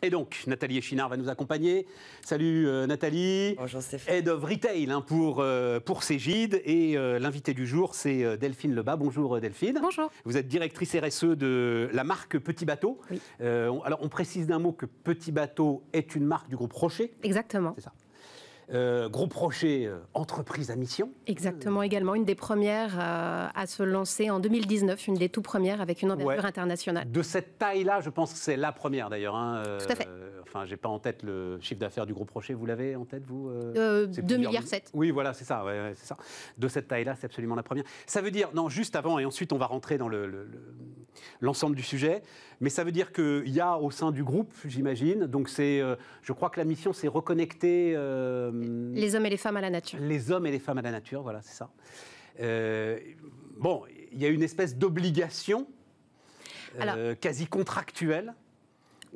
Et donc, Nathalie Echinard va nous accompagner. Salut Nathalie. Bonjour Stéphane. Head of Retail pour Cégide. Et l'invité du jour, c'est Delphine Lebas. Bonjour Delphine. Bonjour. Vous êtes directrice RSE de la marque Petit Bateau. Oui. Alors, on précise d'un mot que Petit Bateau est une marque du groupe Rocher. Exactement. C'est ça. Groupe Rocher, entreprise à mission. Exactement, également une des premières à se lancer en 2019, une des tout premières avec une envergure internationale. De cette taille-là, je pense que c'est la première d'ailleurs. Tout à fait. Enfin, j'ai pas en tête le chiffre d'affaires du groupe Rocher. Vous l'avez en tête, vous 2,7 milliards. Oui, voilà, c'est ça, c'est ça. De cette taille-là, c'est absolument la première. Ça veut dire, non, juste avant, et ensuite on va rentrer dans l'ensemble du sujet, mais ça veut dire qu'il y a au sein du groupe, j'imagine, donc c'est, je crois que la mission, c'est reconnecter... les hommes et les femmes à la nature. Les hommes et les femmes à la nature, voilà, c'est ça. Bon, il y a une espèce d'obligation quasi contractuelle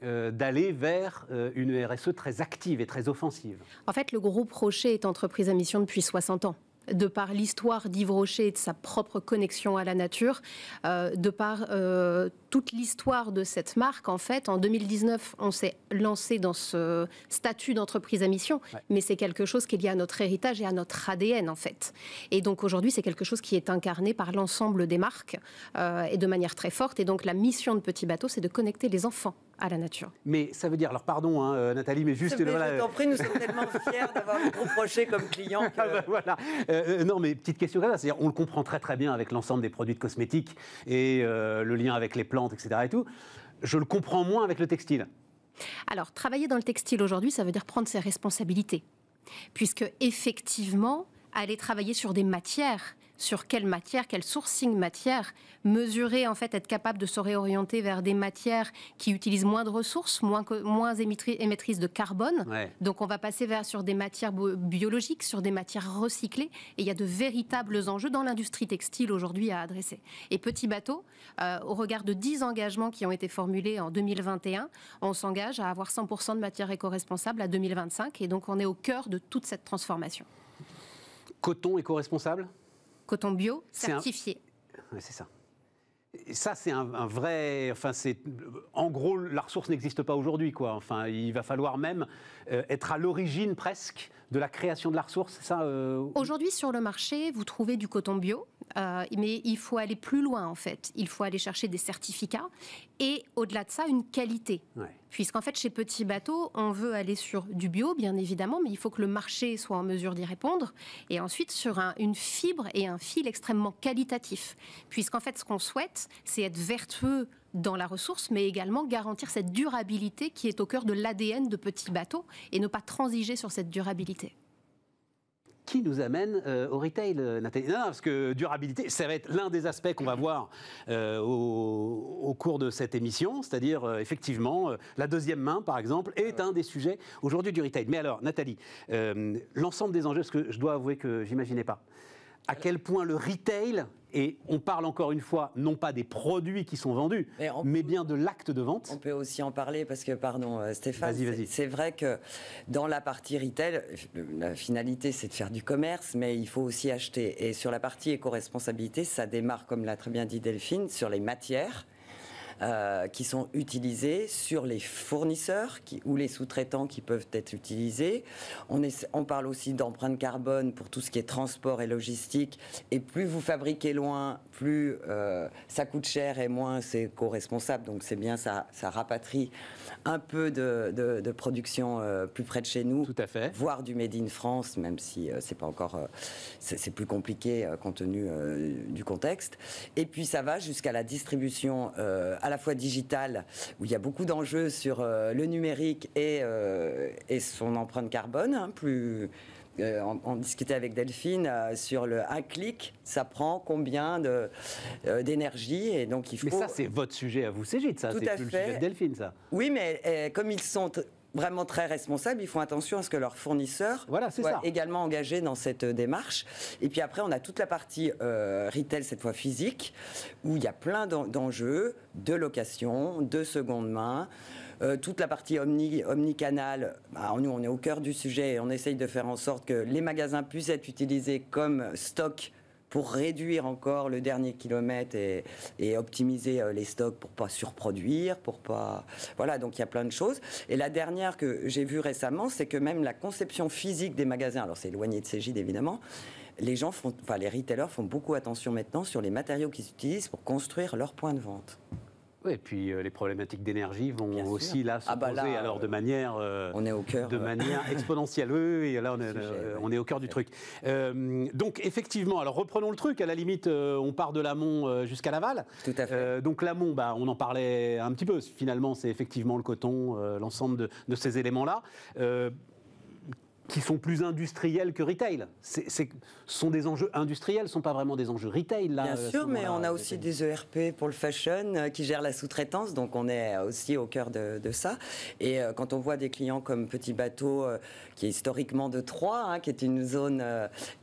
d'aller vers une RSE très active et très offensive. En fait, le groupe Rocher est entreprise à mission depuis 60 ans. De par l'histoire d'Yves Rocher et de sa propre connexion à la nature, de par toute l'histoire de cette marque, en fait, en 2019, on s'est lancé dans ce statut d'entreprise à mission, mais c'est quelque chose qui est lié à notre héritage et à notre ADN, en fait. Et donc aujourd'hui, c'est quelque chose qui est incarné par l'ensemble des marques et de manière très forte. Et donc la mission de Petit Bateau, c'est de connecter les enfants à la nature. Mais ça veut dire, alors pardon Nathalie, mais juste... Je t'en prie, nous sommes tellement fiers d'avoir le groupe Rocher comme client. Voilà. Non, mais petite question là, c'est-à-dire on le comprend très très bien avec l'ensemble des produits de cosmétiques et le lien avec les plantes, etc. et tout. Je le comprends moins avec le textile. Alors, travailler dans le textile aujourd'hui, ça veut dire prendre ses responsabilités. Puisque, effectivement, aller travailler sur des matières, sur quelle matière, quel sourcing matière, mesurer, en fait, être capable de se réorienter vers des matières qui utilisent moins de ressources, moins émettrices de carbone. Ouais. Donc, on va passer sur des matières biologiques, sur des matières recyclées. Et il y a de véritables enjeux dans l'industrie textile aujourd'hui à adresser. Et Petit Bateau, au regard de 10 engagements qui ont été formulés en 2021, on s'engage à avoir 100% de matières éco-responsables à 2025. Et donc, on est au cœur de toute cette transformation. Coton éco-responsable ? Coton bio, certifié. Oui, c'est ça. Et ça, c'est un vrai... Enfin, en gros, la ressource n'existe pas aujourd'hui, quoi. Enfin, il va falloir même être à l'origine, presque, de la création de la ressource, c'est ça Aujourd'hui, sur le marché, vous trouvez du coton bio, mais il faut aller plus loin, en fait. Il faut aller chercher des certificats et, au-delà de ça, une qualité. Ouais. Puisqu'en fait, chez Petit Bateau, on veut aller sur du bio, bien évidemment, mais il faut que le marché soit en mesure d'y répondre. Et ensuite, sur une fibre et un fil extrêmement qualitatif. Puisqu'en fait, ce qu'on souhaite, c'est être vertueux dans la ressource, mais également garantir cette durabilité qui est au cœur de l'ADN de Petit Bateau et ne pas transiger sur cette durabilité. Qui nous amène au retail, Nathalie? Non, parce que durabilité, ça va être l'un des aspects qu'on va voir au cours de cette émission, c'est-à-dire effectivement la deuxième main, par exemple, est un des sujets aujourd'hui du retail. Mais alors, Nathalie, l'ensemble des enjeux, parce que je dois avouer que j'imaginais pas, à quel point le retail, et on parle encore une fois, non pas des produits qui sont vendus, mais bien de l'acte de vente. On peut aussi en parler parce que, pardon Stéphane, vas-y. C'est vrai que dans la partie retail, la finalité c'est de faire du commerce, mais il faut aussi acheter. Et sur la partie éco-responsabilité, ça démarre, comme l'a très bien dit Delphine, sur les matières. Qui sont utilisés sur les fournisseurs ou les sous-traitants qui peuvent être utilisés. On parle aussi d'empreinte carbone pour tout ce qui est transport et logistique. Et plus vous fabriquez loin, plus ça coûte cher et moins c'est éco-responsable. Donc c'est bien, ça rapatrie un peu de production plus près de chez nous. Tout à fait. Voire du Made in France, même si c'est pas encore... c'est plus compliqué compte tenu du contexte. Et puis ça va jusqu'à la distribution à la fois digitale, où il y a beaucoup d'enjeux sur le numérique et son empreinte carbone. Hein, on discutait avec Delphine sur un clic, ça prend combien d'énergie et donc il faut... Mais ça, c'est votre sujet à vous, Cégide, ça. C'est plus le sujet de Delphine, ça. Oui, mais comme ils sont vraiment très responsables, ils font attention à ce que leurs fournisseurs soient également engagés dans cette démarche. Et puis après, on a toute la partie retail, cette fois physique, où il y a plein d'enjeux de location, de seconde main, toute la partie omnicanal. Nous, on est au cœur du sujet et on essaye de faire en sorte que les magasins puissent être utilisés comme stock pour réduire encore le dernier kilomètre et optimiser les stocks pour pas surproduire, pour pas... Voilà, donc il y a plein de choses. Et la dernière que j'ai vue récemment, c'est que même la conception physique des magasins, alors c'est éloigné de Cégide évidemment, les retailers font beaucoup attention maintenant sur les matériaux qu'ils utilisent pour construire leur point de vente. Oui, et puis les problématiques d'énergie vont Bien aussi sûr. là se poser alors de manière, on est au cœur, de manière exponentielle. Oui, là on est au cœur du truc. Donc effectivement, alors reprenons le truc. À la limite, on part de l'amont jusqu'à l'aval. Tout à fait. Donc l'amont, on en parlait un petit peu. Finalement, c'est effectivement le coton, l'ensemble de ces éléments-là. Qui sont plus industriels que retail. Ce sont des enjeux industriels, ce ne sont pas vraiment des enjeux retail. Là, bien sûr, mais on a aussi des ERP pour le fashion qui gèrent la sous-traitance, donc on est aussi au cœur de ça. Et quand on voit des clients comme Petit Bateau, qui est historiquement de Troyes, qui est une zone,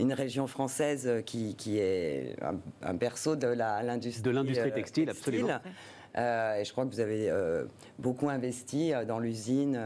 une région française qui est un berceau de l'industrie textile, absolument. Et je crois que vous avez beaucoup investi dans l'usine.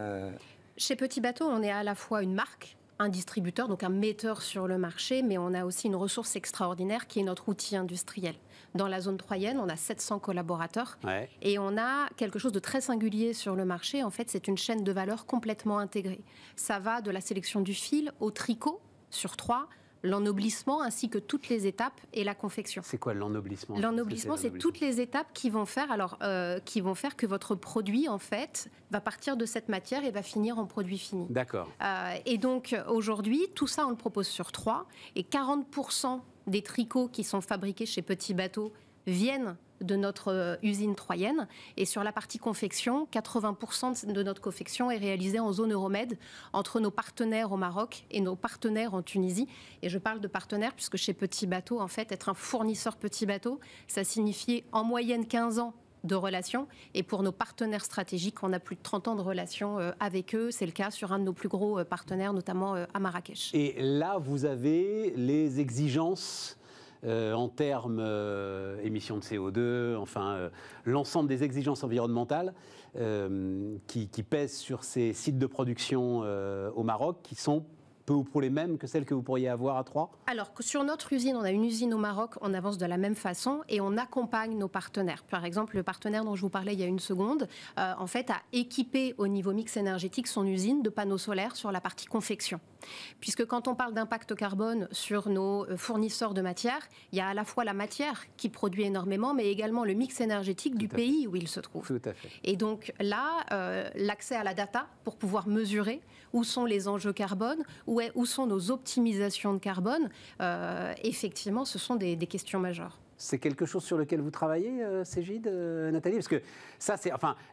Chez Petit Bateau, on est à la fois une marque, un distributeur, donc un metteur sur le marché, mais on a aussi une ressource extraordinaire qui est notre outil industriel. Dans la zone troyenne, on a 700 collaborateurs et on a quelque chose de très singulier sur le marché. En fait, c'est une chaîne de valeur complètement intégrée. Ça va de la sélection du fil au tricot sur Troyes, l'ennoblissement ainsi que toutes les étapes et la confection. C'est quoi l'ennoblissement ? L'ennoblissement, c'est toutes les étapes qui vont faire, que votre produit, en fait, va partir de cette matière et va finir en produit fini. D'accord. Et donc, aujourd'hui, tout ça, on le propose sur Troyes. Et 40% des tricots qui sont fabriqués chez Petit Bateau viennent de notre usine troyenne. Et sur la partie confection, 80% de notre confection est réalisée en zone Euromed entre nos partenaires au Maroc et nos partenaires en Tunisie. Et je parle de partenaires puisque chez Petit Bateau, en fait, être un fournisseur Petit Bateau, ça signifiait en moyenne 15 ans de relations. Et pour nos partenaires stratégiques, on a plus de 30 ans de relations avec eux. C'est le cas sur un de nos plus gros partenaires, notamment à Marrakech. Et là, vous avez les exigences en termes émissions de CO2, enfin l'ensemble des exigences environnementales qui pèsent sur ces sites de production au Maroc, qui sont peu ou prou les mêmes que celles que vous pourriez avoir à Troyes ? Alors, sur notre usine, on a une usine au Maroc, on avance de la même façon et on accompagne nos partenaires. Par exemple, le partenaire dont je vous parlais il y a une seconde, en fait, a équipé au niveau mix énergétique son usine de panneaux solaires sur la partie confection. Puisque quand on parle d'impact carbone sur nos fournisseurs de matières, il y a à la fois la matière qui produit énormément, mais également le mix énergétique du pays où il se trouve. Tout à fait. Et donc là, l'accès à la data pour pouvoir mesurer où sont les enjeux carbone, où sont nos optimisations de carbone, effectivement, ce sont des questions majeures. C'est quelque chose sur lequel vous travaillez, Cégide, Nathalie ? Parce que ça,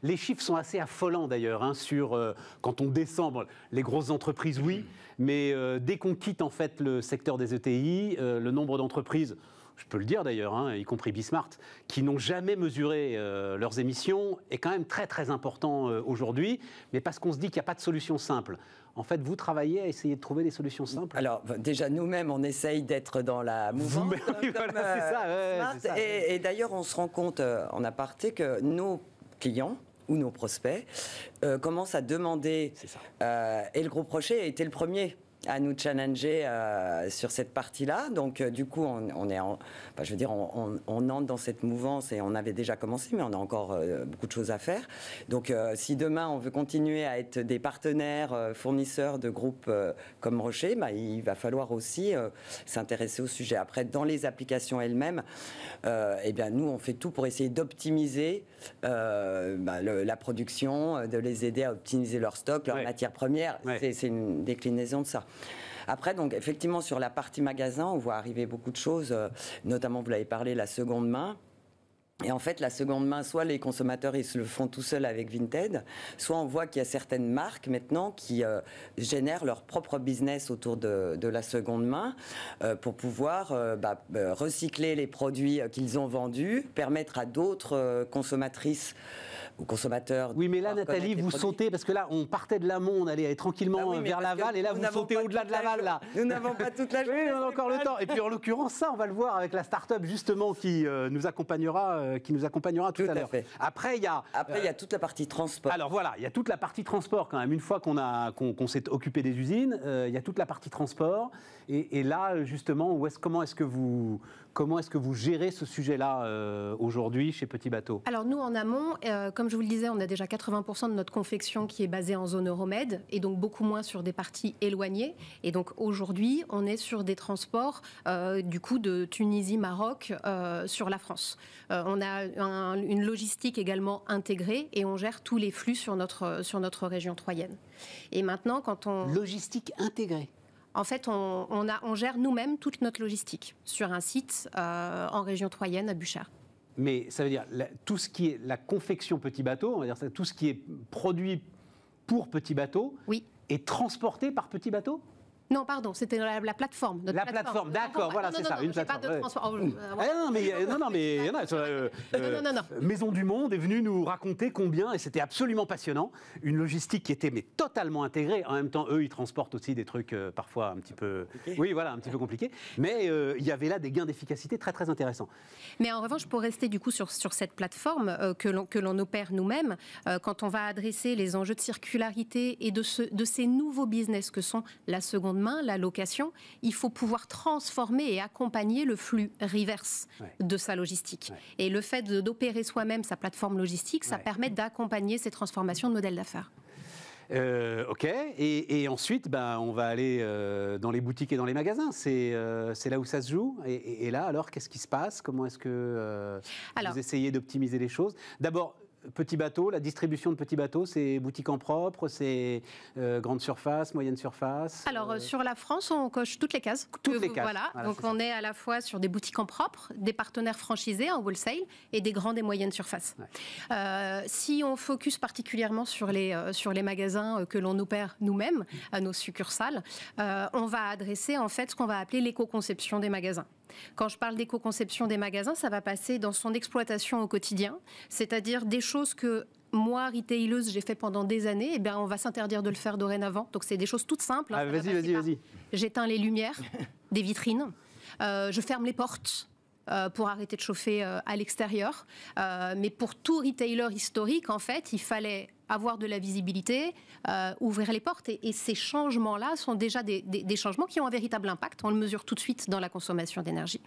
les chiffres sont assez affolants d'ailleurs, sur quand on descend, les grosses entreprises, oui, mais dès qu'on quitte en fait le secteur des ETI, le nombre d'entreprises, je peux le dire d'ailleurs, y compris Bismart, qui n'ont jamais mesuré leurs émissions, est quand même très très important aujourd'hui, mais parce qu'on se dit qu'il n'y a pas de solution simple. En fait, vous travaillez à essayer de trouver des solutions simples ? Alors, déjà, nous-mêmes, on essaye d'être dans la mouvance. C'est ça. Et d'ailleurs, on se rend compte, en aparté, que nos clients ou nos prospects commencent à demander... et le groupe Rocher a été le premier à nous challenger sur cette partie-là. Donc, du coup, on entre dans cette mouvance et on avait déjà commencé, mais on a encore beaucoup de choses à faire. Donc, si demain, on veut continuer à être des partenaires fournisseurs de groupes comme Rocher, il va falloir aussi s'intéresser au sujet. Après, dans les applications elles-mêmes, nous, on fait tout pour essayer d'optimiser la production, de les aider à optimiser leur stock, leur matière première. C'est une déclinaison de ça. Après, donc, effectivement, sur la partie magasin, on voit arriver beaucoup de choses, notamment, vous l'avez parlé, la seconde main. Et en fait, la seconde main, soit les consommateurs, ils se le font tout seuls avec Vinted, soit on voit qu'il y a certaines marques maintenant qui génèrent leur propre business autour de la seconde main pour pouvoir recycler les produits qu'ils ont vendus, permettre à d'autres consommatrices aux consommateurs. Oui, mais là, Nathalie, vous sautez, parce que là, on partait de l'amont, on allait tranquillement vers l'aval, et là, vous sautez au-delà de l'aval, là. Nous n'avons pas toute la journée. Oui, on a encore le temps. Et puis, en l'occurrence, ça, on va le voir avec la start-up, justement, qui nous accompagnera tout à l'heure. Après, il y a toute la partie transport. Alors voilà, il y a toute la partie transport quand même. Une fois qu'on s'est occupé des usines, il y a toute la partie transport. Et là, justement, comment est-ce que vous gérez ce sujet-là aujourd'hui chez Petit Bateau? Alors nous, en amont, comme je vous le disais, on a déjà 80% de notre confection qui est basée en zone Euromed, et donc beaucoup moins sur des parties éloignées. Et donc aujourd'hui, on est sur des transports du coup de Tunisie, Maroc, sur la France. On a une logistique également intégrée, et on gère tous les flux sur notre région troyenne. Et maintenant, Logistique intégrée. En fait, on gère nous-mêmes toute notre logistique sur un site en région troyenne, à Buchères. Mais ça veut dire tout ce qui est la confection Petit Bateau, on va dire ça, tout ce qui est produit pour Petit Bateau, oui, est transporté par Petit Bateau? Non, pardon, c'était la plateforme. La plateforme, d'accord, voilà, c'est ça, une plateforme. Pas de transport. Maison du Monde est venue nous raconter combien, et c'était absolument passionnant, une logistique qui était totalement intégrée. En même temps, eux, ils transportent aussi des trucs parfois un petit peu, un petit peu compliqués. Mais il y avait là des gains d'efficacité très très intéressants. Mais en revanche, pour rester du coup sur cette plateforme que l'on opère nous-mêmes, quand on va adresser les enjeux de circularité et de ces nouveaux business que sont la seconde main, la location, il faut pouvoir transformer et accompagner le flux reverse de sa logistique. Ouais. Et le fait d'opérer soi-même sa plateforme logistique, ça permet d'accompagner ces transformations de modèles d'affaires. Ok, et ensuite, on va aller dans les boutiques et dans les magasins. C'est là où ça se joue. Et là, alors, qu'est-ce qui se passe? Comment est-ce que vous essayez d'optimiser les choses? D'abord, Petit Bateau, la distribution de Petit Bateau, c'est boutique en propre, c'est grande surface, moyenne surface? Alors, sur la France, on coche toutes les cases. Toutes les cases. Voilà, donc on est à la fois sur des boutiques en propre, des partenaires franchisés en wholesale et des grandes et moyennes surfaces. Ouais. Si on focus particulièrement sur les magasins que l'on opère nous-mêmes, à nos succursales, on va adresser en fait ce qu'on va appeler l'éco-conception des magasins. Quand je parle d'éco-conception des magasins, ça va passer dans son exploitation au quotidien, c'est-à-dire des choses que moi, retaileuse, j'ai fait pendant des années, et bien on va s'interdire de le faire dorénavant. Donc c'est des choses toutes simples. Vas-y. J'éteins les lumières des vitrines, je ferme les portes. Pour arrêter de chauffer à l'extérieur. Mais pour tout retailer historique, en fait, il fallait avoir de la visibilité, ouvrir les portes. Et ces changements-là sont déjà des changements qui ont un véritable impact. On le mesure tout de suite dans la consommation d'énergie.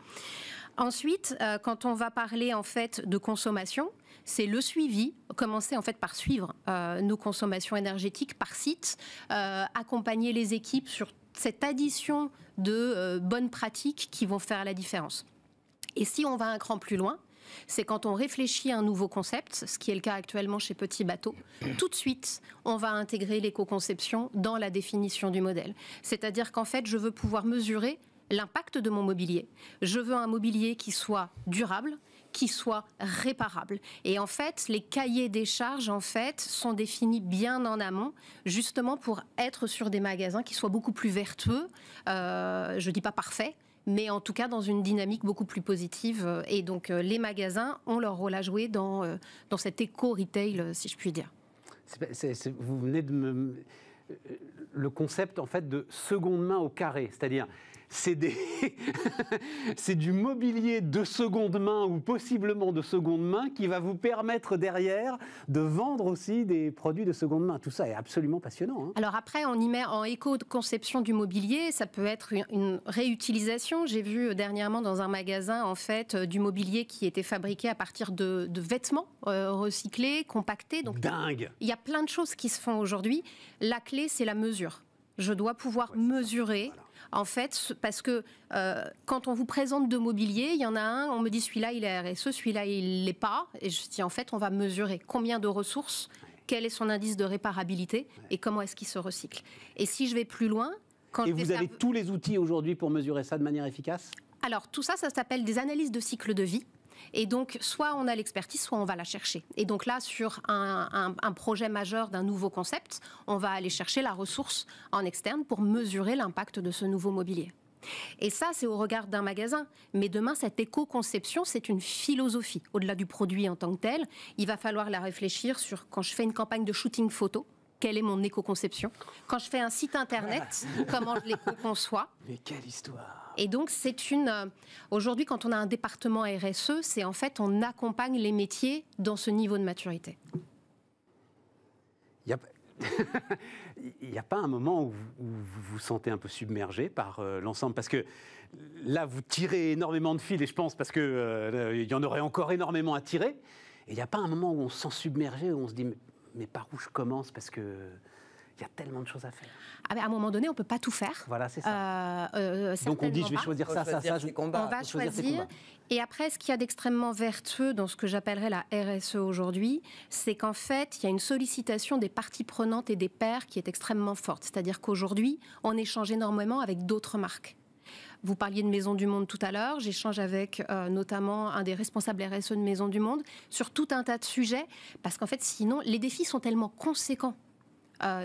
Ensuite, quand on va parler en fait de consommation, c'est le suivi, commencer en fait par suivre nos consommations énergétiques par site, accompagner les équipes sur cette addition de bonnes pratiques qui vont faire la différence. Et si on va un cran plus loin, c'est quand on réfléchit à un nouveau concept, ce qui est le cas actuellement chez Petit Bateau, tout de suite, on va intégrer l'éco-conception dans la définition du modèle. C'est-à-dire qu'en fait, je veux pouvoir mesurer l'impact de mon mobilier. Je veux un mobilier qui soit durable, qui soit réparable. Et en fait, les cahiers des charges, en fait, sont définis bien en amont, justement pour être sur des magasins qui soient beaucoup plus vertueux, je ne dis pas parfaits, mais en tout cas dans une dynamique beaucoup plus positive. Et donc les magasins ont leur rôle à jouer dans cet éco-retail, si je puis dire. Vous venez de le concept en fait de seconde main au carré, c'est-à-dire c'est du mobilier de seconde main ou possiblement de seconde main qui va vous permettre derrière de vendre aussi des produits de seconde main. Tout ça est absolument passionnant. Hein. Alors après, on y met en éco-conception du mobilier, ça peut être une réutilisation. J'ai vu dernièrement dans un magasin en fait du mobilier qui était fabriqué à partir de vêtements recyclés, compactés. Donc, dingue. Il y a plein de choses qui se font aujourd'hui. La clé, c'est la mesure. Je dois pouvoir mesurer. Voilà. En fait, parce que quand on vous présente deux mobiliers, il y en a un, on me dit celui-là il est RSE, celui-là il l'est pas. Et je dis en fait, on va mesurer combien de ressources, quel est son indice de réparabilité et comment est-ce qu'il se recycle. Et si je vais plus loin... Et vous avez tous les outils aujourd'hui pour mesurer ça de manière efficace ? Alors tout ça, ça s'appelle des analyses de cycle de vie. Et donc, soit on a l'expertise, soit on va la chercher. Et donc là, sur un projet majeur d'un nouveau concept, on va aller chercher la ressource en externe pour mesurer l'impact de ce nouveau mobilier. Et ça, c'est au regard d'un magasin. Mais demain, cette éco-conception, c'est une philosophie. Au-delà du produit en tant que tel, il va falloir la réfléchir sur quand je fais une campagne de shooting photo, quelle est mon éco-conception? Quand je fais un site internet, comment je l'éco-conçois? Mais quelle histoire! Et donc, aujourd'hui, quand on a un département RSE, c'est en fait, on accompagne les métiers dans ce niveau de maturité. Il n'y a pas un moment où vous vous sentez un peu submergé par l'ensemble? Parce que là, vous tirez énormément de fils, et je pense parce qu'il y en aurait encore énormément à tirer. Et il n'y a pas un moment où on se sent submergé, où on se dit mais par où je commence? Parce qu'il y a tellement de choses à faire. Ah ben à un moment donné, on ne peut pas tout faire. Voilà, c'est ça. Donc on dit, je vais choisir ça. On va choisir. Et après, ce qu'il y a d'extrêmement vertueux dans ce que j'appellerais la RSE aujourd'hui, c'est qu'en fait, il y a une sollicitation des parties prenantes et des pairs qui est extrêmement forte. C'est-à-dire qu'aujourd'hui, on échange énormément avec d'autres marques. Vous parliez de Maison du Monde tout à l'heure. J'échange avec notamment un des responsables RSE de Maison du Monde sur tout un tas de sujets. Parce qu'en fait, sinon, les défis sont tellement conséquents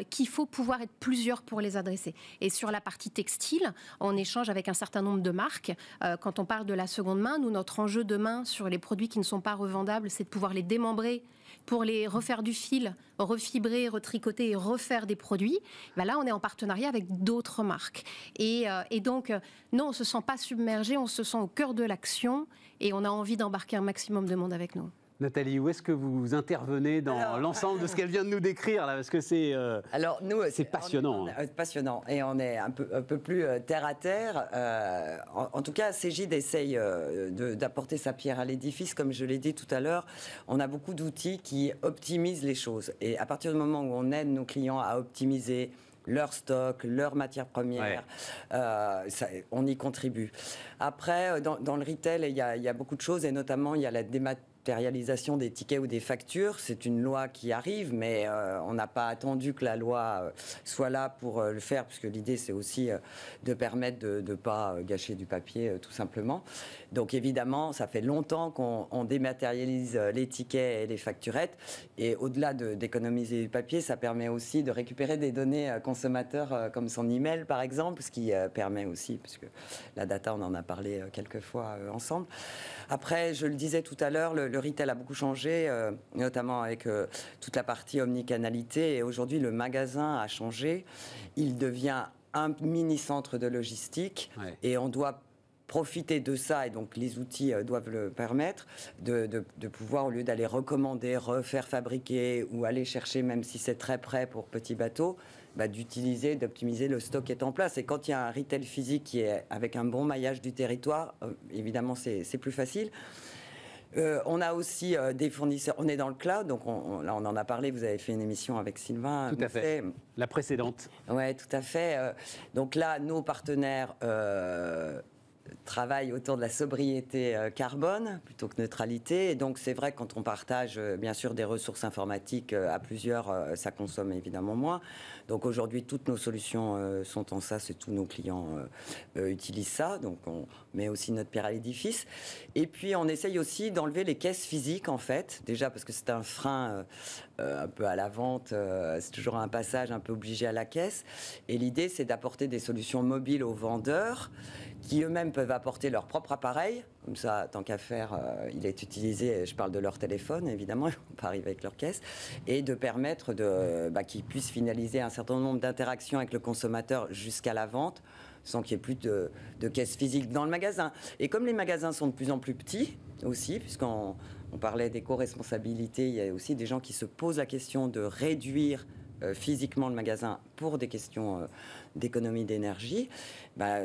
qu'il faut pouvoir être plusieurs pour les adresser. Et sur la partie textile, on échange avec un certain nombre de marques. Quand on parle de la seconde main, nous, notre enjeu demain sur les produits qui ne sont pas revendables, c'est de pouvoir les démembrer pour les refaire du fil, refibrer, retricoter et refaire des produits. Ben là, on est en partenariat avec d'autres marques. Et donc, non, on ne se sent pas submergé, on se sent au cœur de l'action et on a envie d'embarquer un maximum de monde avec nous. Nathalie, où est-ce que vous intervenez dans l'ensemble de ce qu'elle vient de nous décrire là? Parce que c'est passionnant. Passionnant. Et on est un peu plus terre à terre. En tout cas, Cégide essaye d'apporter sa pierre à l'édifice. Comme je l'ai dit tout à l'heure, on a beaucoup d'outils qui optimisent les choses. Et à partir du moment où on aide nos clients à optimiser leur stock, leurs matières premières, on y contribue. Après, dans le retail, il y a beaucoup de choses, et notamment, il y a la dématérialisation des tickets ou des factures. C'est une loi qui arrive, mais on n'a pas attendu que la loi soit là pour le faire, puisque l'idée, c'est aussi de permettre de ne pas gâcher du papier, tout simplement. Donc, évidemment, ça fait longtemps qu'on dématérialise les tickets et les facturettes. Et au-delà d'économiser du papier, ça permet aussi de récupérer des données consommateurs, comme son email, par exemple, ce qui permet aussi, puisque la data, on en a parlé quelques fois ensemble. Après, je le disais tout à l'heure, le retail a beaucoup changé, notamment avec toute la partie omnicanalité. Et aujourd'hui, le magasin a changé. Il devient un mini-centre de logistique. Ouais. Et on doit profiter de ça, et donc les outils doivent le permettre, de pouvoir, au lieu d'aller recommander, refaire fabriquer ou aller chercher, même si c'est très près pour petits bateaux, d'utiliser, d'optimiser le stock qui est en place. Et quand il y a un retail physique qui est avec un bon maillage du territoire, évidemment, c'est plus facile. On a aussi des fournisseurs. On est dans le cloud, donc là, on en a parlé. Vous avez fait une émission avec Sylvain. Tout à fait. La précédente. Oui, tout à fait. Donc là, nos partenaires travaillent autour de la sobriété carbone plutôt que neutralité. Et donc, c'est vrai que quand on partage, bien sûr, des ressources informatiques à plusieurs, ça consomme évidemment moins. Donc, aujourd'hui, toutes nos solutions sont en SaaS et tous nos clients utilisent ça. Donc, on met aussi notre pierre à l'édifice. Et puis, on essaye aussi d'enlever les caisses physiques, en fait. Déjà, parce que c'est un frein un peu à la vente. C'est toujours un passage un peu obligé à la caisse. Et l'idée, c'est d'apporter des solutions mobiles aux vendeurs qui eux-mêmes peuvent apporter leur propre appareil. Comme ça, tant qu'à faire, il est utilisé, je parle de leur téléphone, évidemment, ils ne vont pas arriver avec leur caisse, et de permettre qu'ils puissent finaliser un certain nombre d'interactions avec le consommateur jusqu'à la vente, sans qu'il n'y ait plus de caisse physique dans le magasin. Et comme les magasins sont de plus en plus petits aussi, puisqu'on parlait d'éco-responsabilité, il y a aussi des gens qui se posent la question de réduire physiquement le magasin pour des questions d'économie d'énergie,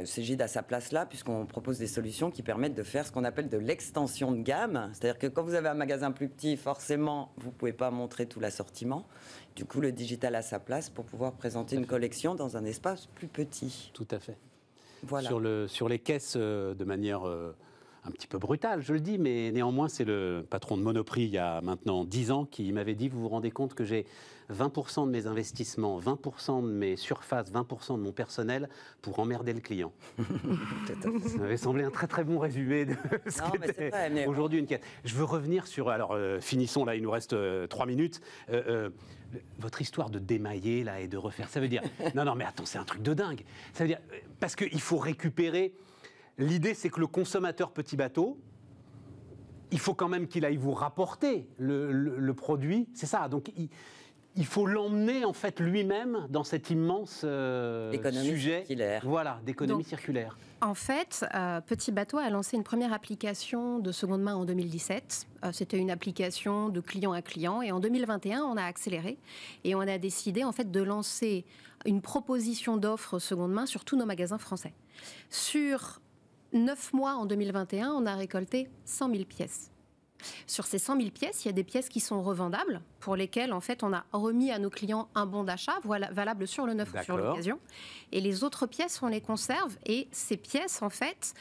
Cégide a sa place là, puisqu'on propose des solutions qui permettent de faire ce qu'on appelle de l'extension de gamme. C'est-à-dire que quand vous avez un magasin plus petit, forcément, vous ne pouvez pas montrer tout l'assortiment. Du coup, le digital a sa place pour pouvoir présenter une collection dans un espace plus petit. Tout à fait. Voilà. Sur les caisses, de manière un petit peu brutal, je le dis, mais néanmoins, c'est le patron de Monoprix, il y a maintenant 10 ans, qui m'avait dit, vous vous rendez compte que j'ai 20% de mes investissements, 20% de mes surfaces, 20% de mon personnel pour emmerder le client. Ça m'avait semblé un très très bon résumé de ce qu'était aujourd'hui une quête. Je veux revenir sur, alors finissons là, il nous reste 3 minutes. Votre histoire de démailler là et de refaire, ça veut dire, non mais attends, c'est un truc de dingue. Ça veut dire, parce qu'il faut récupérer, l'idée c'est que le consommateur petit bateau, il faut quand même qu'il aille vous rapporter le produit, c'est ça, donc il faut l'emmener en fait lui-même dans cet immense sujet d'économie circulaire. En fait, Petit Bateau a lancé une première application de seconde main en 2017. C'était une application de client à client. Et en 2021, on a accéléré et on a décidé en fait de lancer une proposition d'offre seconde main sur tous nos magasins français. Sur 9 mois en 2021, on a récolté 100 000 pièces. Sur ces 100 000 pièces, il y a des pièces qui sont revendables, pour lesquelles en fait, on a remis à nos clients un bon d'achat, valable sur le neuf ou sur l'occasion. Et les autres pièces, on les conserve. Et ces pièces, en fait,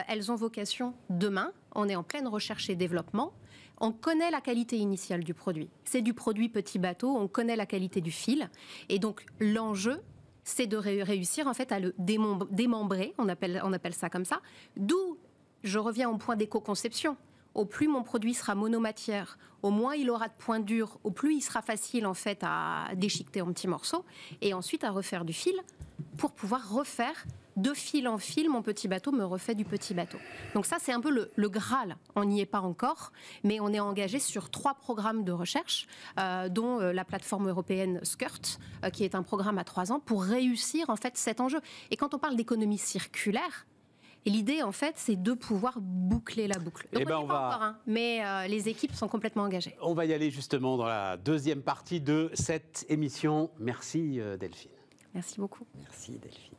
elles ont vocation demain. On est en pleine recherche et développement. On connaît la qualité initiale du produit. C'est du produit Petit Bateau, on connaît la qualité du fil. Et donc, l'enjeu, c'est de réussir en fait à le démembrer, on appelle ça comme ça. D'où, je reviens au point d'éco-conception. Au plus mon produit sera monomatière, au moins il aura de points durs, au plus il sera facile en fait à déchiqueter en petits morceaux et ensuite à refaire du fil pour pouvoir refaire de fil en fil. Mon Petit Bateau me refait du Petit Bateau. Donc ça, c'est un peu le Graal. On n'y est pas encore, mais on est engagé sur 3 programmes de recherche, dont la plateforme européenne SCURT, qui est un programme à 3 ans pour réussir en fait cet enjeu. Et quand on parle d'économie circulaire, et l'idée, en fait, c'est de pouvoir boucler la boucle. Donc, on n'y est pas encore, mais les équipes sont complètement engagées. On va y aller justement dans la deuxième partie de cette émission. Merci Delphine. Merci beaucoup. Merci Delphine.